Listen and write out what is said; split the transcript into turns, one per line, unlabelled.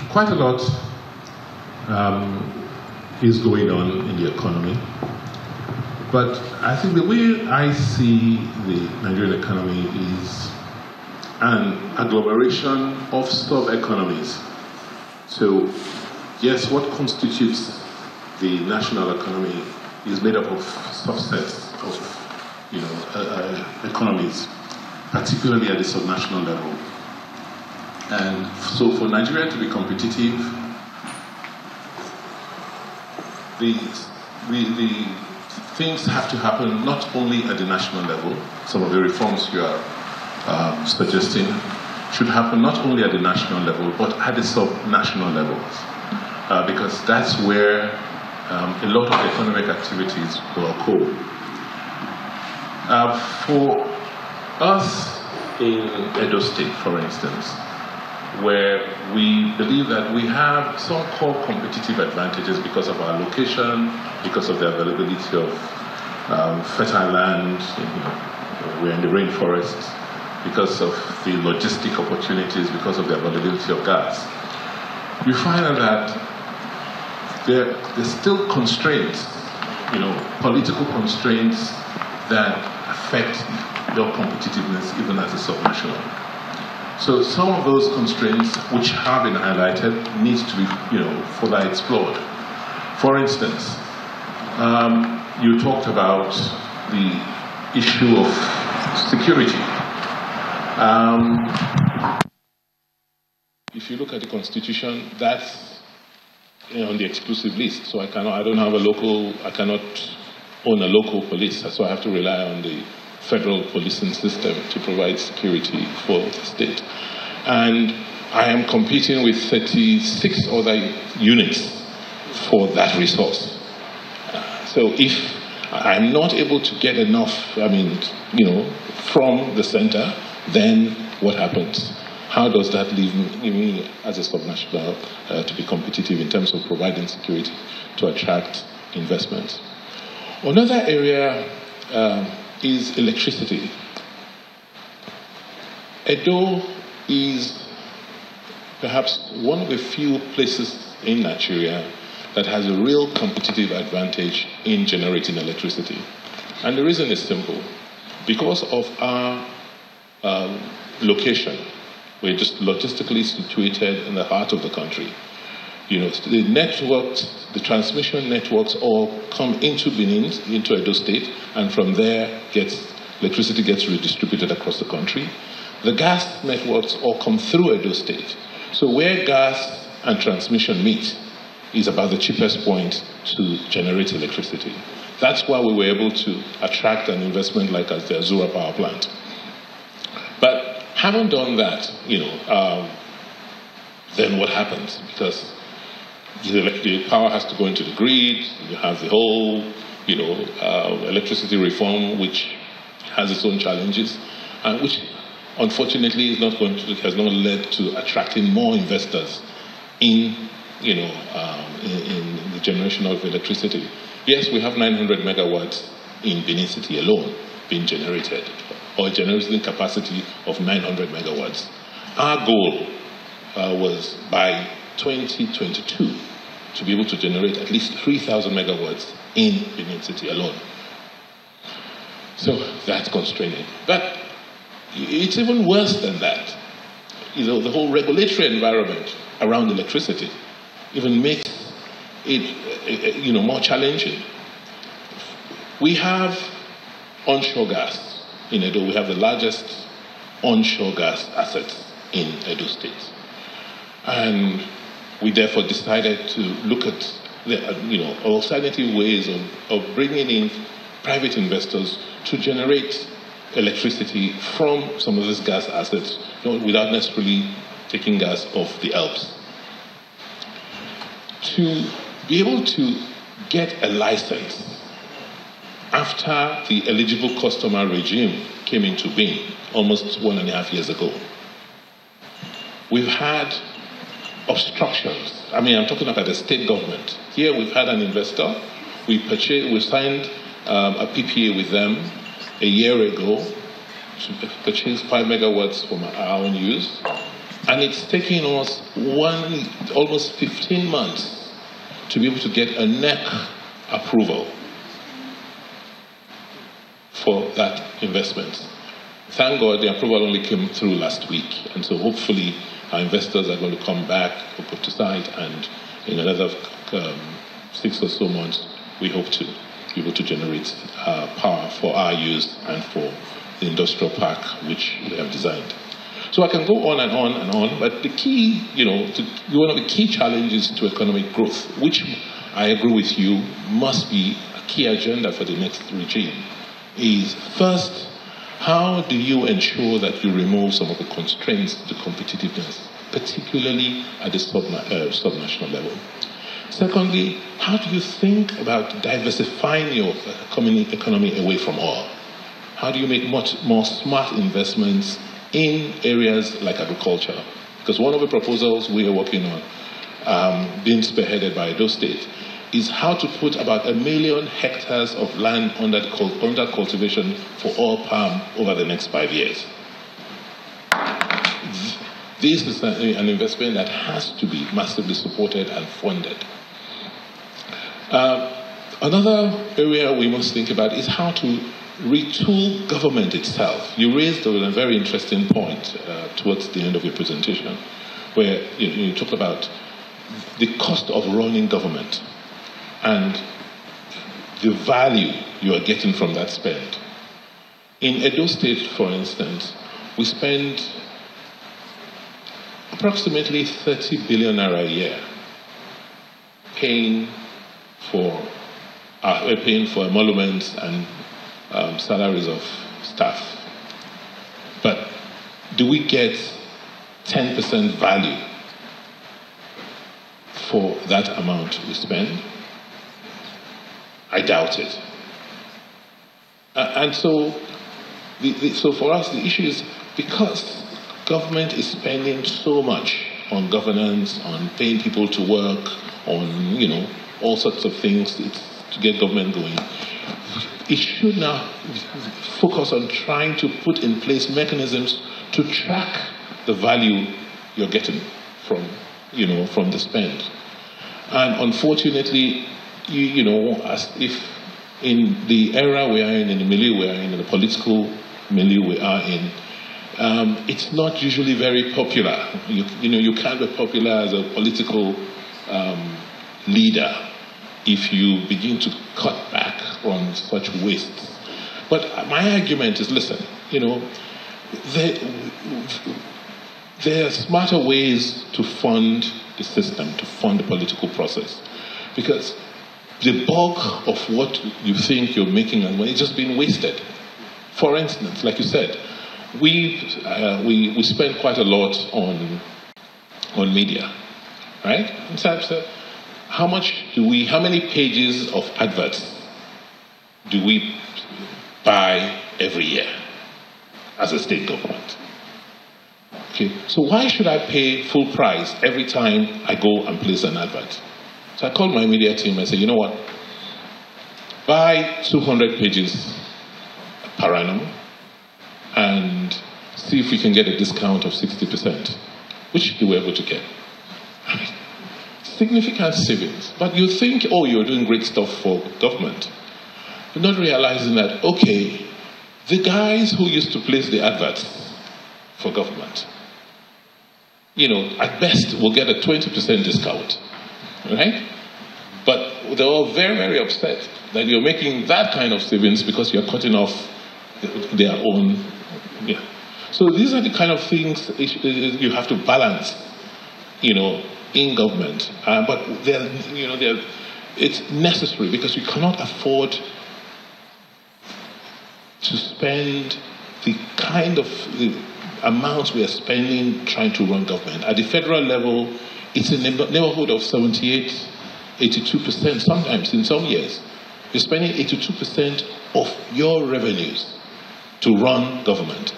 quite a lot is going on in the economy. But I think the way I see the Nigerian economy is an agglomeration of sub-economies. So, yes, what constitutes the national economy is made up of subsets of, economies, particularly at the subnational level. And so, for Nigeria to be competitive, the things have to happen not only at the national level. Some of the reforms you are suggesting should happen not only at the national level, but at the sub-national levels, because that's where a lot of economic activities will occur. For us in Edo State, for instance, where we believe that we have some core competitive advantages because of our location, because of the availability of fertile land, we're in the rainforest, because of the logistic opportunities, because of the availability of gas. We find that there's still constraints, political constraints that affect your competitiveness even as a subnational. So some of those constraints which have been highlighted needs to be, further explored. For instance, you talked about the issue of security. If you look at the Constitution, that's on the exclusive list. So I cannot own a local police. So I have to rely on the federal policing system to provide security for the state. And I am competing with 36 other units for that resource. So if I'm not able to get enough, from the center, then what happens? How does that leave me as a subnational to be competitive in terms of providing security to attract investment? Another area is electricity. Edo is perhaps one of the few places in Nigeria that has a real competitive advantage in generating electricity. And the reason is simple. Because of our location, we're just logistically situated in the heart of the country. The networks, the transmission networks all come into Benin, into Edo State, and from there electricity gets redistributed across the country. The gas networks all come through Edo State. So where gas and transmission meet is about the cheapest point to generate electricity. That's why we were able to attract an investment like as the Azura power plant. But having done that, then what happens? Because the power has to go into the grid. You have the whole, electricity reform, which has its own challenges, and which, unfortunately, has not led to attracting more investors in the generation of electricity. Yes, we have 900 megawatts in Benin City alone being generated, or a generating capacity of 900 megawatts. Our goal was by 2022 to be able to generate at least 3,000 megawatts in Benin City alone. So that's constraining. But it's even worse than that. The whole regulatory environment around electricity even makes it more challenging. We have onshore gas in Edo. We have the largest onshore gas assets in Edo State. And we therefore decided to look at the alternative ways of bringing in private investors to generate electricity from some of these gas assets without necessarily taking gas off the Alps. To be able to get a license after the eligible customer regime came into being almost 1.5 years ago, we've had obstructions. I'm talking about the state government. Here we've had an investor. We signed a PPA with them a year ago to purchase 5 megawatts for our own use. And it's taking us almost 15 months to be able to get a NEC approval for that investment. Thank God the approval only came through last week, and so hopefully our investors are going to come back or go to site, and in another 6 or so months we hope to be able to generate power for our use and for the industrial park which we have designed. So I can go on and on and on, but the key, one of the key challenges to economic growth, which I agree with you must be a key agenda for the next regime, is first, how do you ensure that you remove some of the constraints to competitiveness, particularly at the subnational level? Secondly, how do you think about diversifying your economy away from oil? How do you make much more smart investments in areas like agriculture? Because one of the proposals we are working on, being spearheaded by Edo State, is how to put about 1 million hectares of land under cultivation for oil palm over the next 5 years. This is an investment that has to be massively supported and funded. Another area we must think about is how to retool government itself. You raised a very interesting point towards the end of your presentation, where you talked about the cost of running government and the value you are getting from that spend. In Edo State, for instance, we spend approximately 30 billion naira a year paying for emoluments and salaries of staff. But do we get 10% value for that amount we spend? I doubt it. And so for us, the issue is because government is spending so much on governance, on paying people to work, on all sorts of things to get government going, it should now focus on trying to put in place mechanisms to track the value you're getting from the spend. And unfortunately, as if in the era we are in the milieu we are in the political milieu we are in, it's not usually very popular. You can't be popular as a political leader if you begin to cut back on such wastes. But my argument is, listen, there are smarter ways to fund the system, to fund the political process, because the bulk of what you think you're making is just being wasted. For instance, like you said, we spend quite a lot on media, right? So how many pages of adverts do we buy every year as a state government? Okay, so why should I pay full price every time I go and place an advert? So I called my media team and said, you know what? Buy 200 pages per annum and see if we can get a discount of 60%, which they were able to get. Significant savings. But you think, oh, you're doing great stuff for government. You're not realizing that, okay, the guys who used to place the adverts for government, at best will get a 20% discount, right? But they're all very, very upset that you're making that kind of savings because you're cutting off their own. Yeah. So these are the kind of things you have to balance, in government. But it's necessary because we cannot afford to spend the kind of amounts we are spending trying to run government. At the federal level, it's in the neighborhood of 78, 82%, sometimes in some years. You're spending 82% of your revenues to run government.